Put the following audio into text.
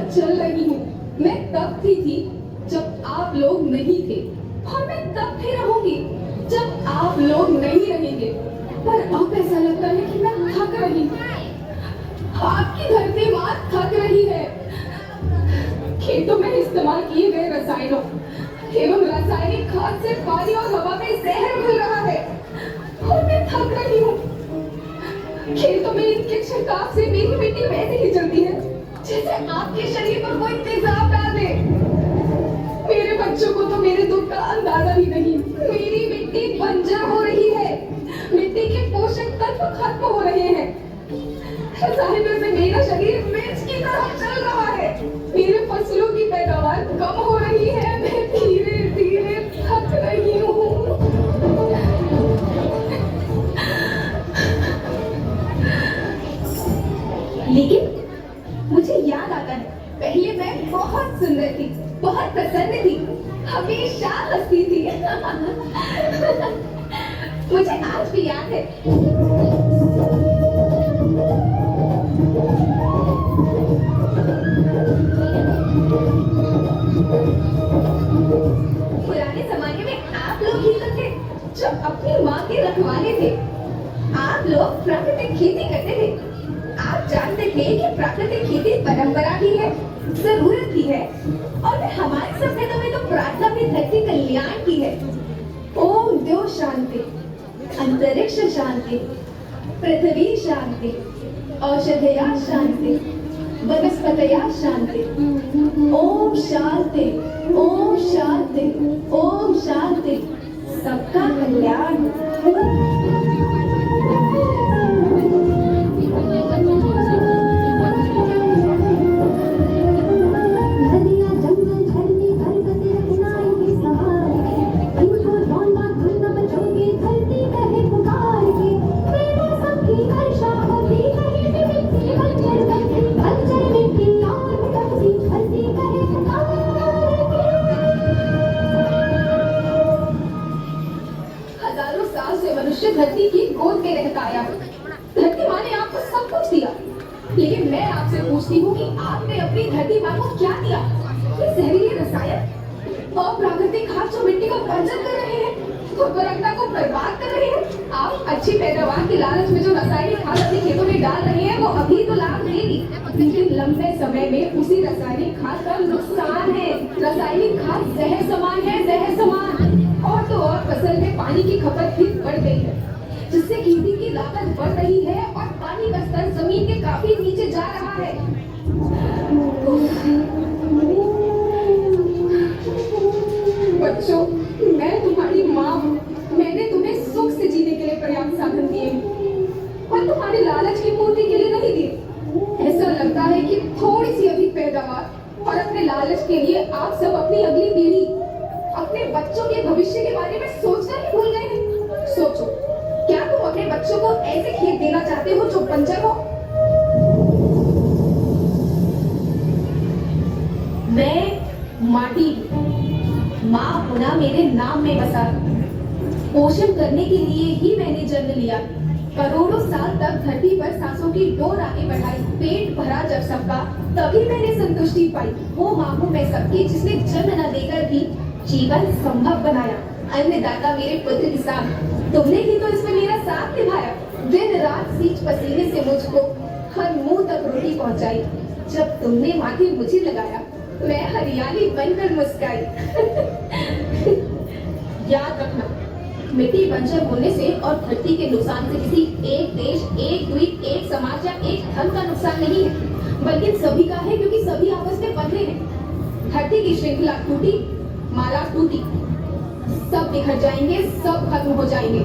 चल रही हूँ। मैं तब थी जब आप लोग नहीं थे, और मैं तब भी रहूंगी जब आप लोग नहीं रहेंगे। पर अब ऐसा लगता है कि मैं थक रही हूँ। आपकी धरती माँ थक रही है। खेतों में इस्तेमाल किए गए रसायनों एवं रासायनिक खाद से पानी और हवा में जहर मिल रहा है, और मैं थक रही हूँ। खेतों में इनके छिड़काव से मेरी मिट्टी वैसे ही चलती है जैसे आपके शरीर पर कोई तेजाब डाल दे। मेरे बच्चों को तो मेरे दुख का अंदाजा भी नहीं। मेरी मिट्टी बंजर हो रही है, मिट्टी के पोषक तत्व खत्म हो रहे हैं। रसायनों से मेरा शरीर मिर्च की तरह चल रहा है। मेरे फसलों की पैदावार कम हो रही है। मैं धीरे धीरे थक रही हूँ। लेकिन मुझे याद आता है, पहले मैं बहुत सुंदर थी, बहुत प्रसन्न थी, हमेशा हंसती थी। मुझे आज भी याद है। पुराने जमाने में आप लोग ही तो थे जो अपनी माँ के रखवाले थे। आप लोग प्राकृतिक खेती करते थे। आप जानते थे कि प्राकृतिक खेती परंपरा भी है, जरूरत भी है, और हमारे सभ्यता में तो प्रार्थना भी धरती कल्याण की है। ओम द्यो शांति, अंतरिक्ष शांति, पृथ्वी शांति, औषधया शांति, वनस्पतया शांति। ओम शांति, ओम शांति, ओम शांति, सबका कल्याण। धरती की गोद में रहता आया। धरती माँ ने आपको सब कुछ दिया, लेकिन मैं आपसे पूछती हूँ कि आपने अपनी धरती माँ को क्या दिया? ये जहरीले रसायन और प्राकृतिक खाद जो मिट्टी को बंजर कर रहे हैं, उर्वरकता को बर्बाद कर रहे हैं। आप अच्छी पैदावार की लालच में जो रासायनिक खाद अपने खेतों में डाल रहे हैं, वो अभी तो लाभ देगी, लेकिन लंबे समय में उसी रासायनिक खाद का नुकसान है। रासायनिक खाद जहर समान है, जहर समान। और तो और फसल में पानी की खपत भी बढ़ गई है, जिससे खेती की लागत बढ़ रही है और पानी का स्तर जमीन के काफी नीचे जा रहा है। बच्चों, मैं तुम्हारी माँ हूँ। मैंने तुम्हें सुख से जीने के लिए पर्याप्त साधन दिए, और तुम्हारे लालच की पूर्ति के लिए नहीं दिए। ऐसा लगता है कि थोड़ी सी अधिक पैदावार और अपने लालच के लिए आप सब अपनी अगली पीढ़ी, अपने बच्चों के भविष्य के बारे में सोचना ही भूल गए हैं। सोचो, क्या तुम अपने बच्चों को ऐसे खेत देना चाहते हो जो बंजर हो? मैं माटी, माँ होना मेरे नाम में बसा। पोषण करने के लिए ही मैंने जन्म लिया। करोड़ों साल तक धरती पर सांसों की डोर आगे बढ़ाई, पेट भरा जब सबका, तभी मैंने संतुष्टि पाई। वो माँ हूँ मैं सबकी, जिसने जन्म न देकर भी जीवन संभव बनाया। अन्नदाता मेरे पुत्र किसान, तुमने ही तो इसमें मेरा साथ निभाया। दिन रात सींच पसीने से मुझको हर मुंह तक रोटी पहुंचाई। जब तुमने माथे मुझे लगाया, मैं हरियाली बनकर मुस्काई। याद रखना, मिट्टी बंजर होने से और धरती के नुकसान से किसी एक देश, एक द्वीप, एक समाज या एक धर्म का नुकसान नहीं है, बल्कि सभी का है, क्योंकि सभी आपस में बंधे हैं। धरती की श्रृंखला टूटी, माला टूटी, सब बिखर जाएंगे, सब खत्म हो जाएंगे।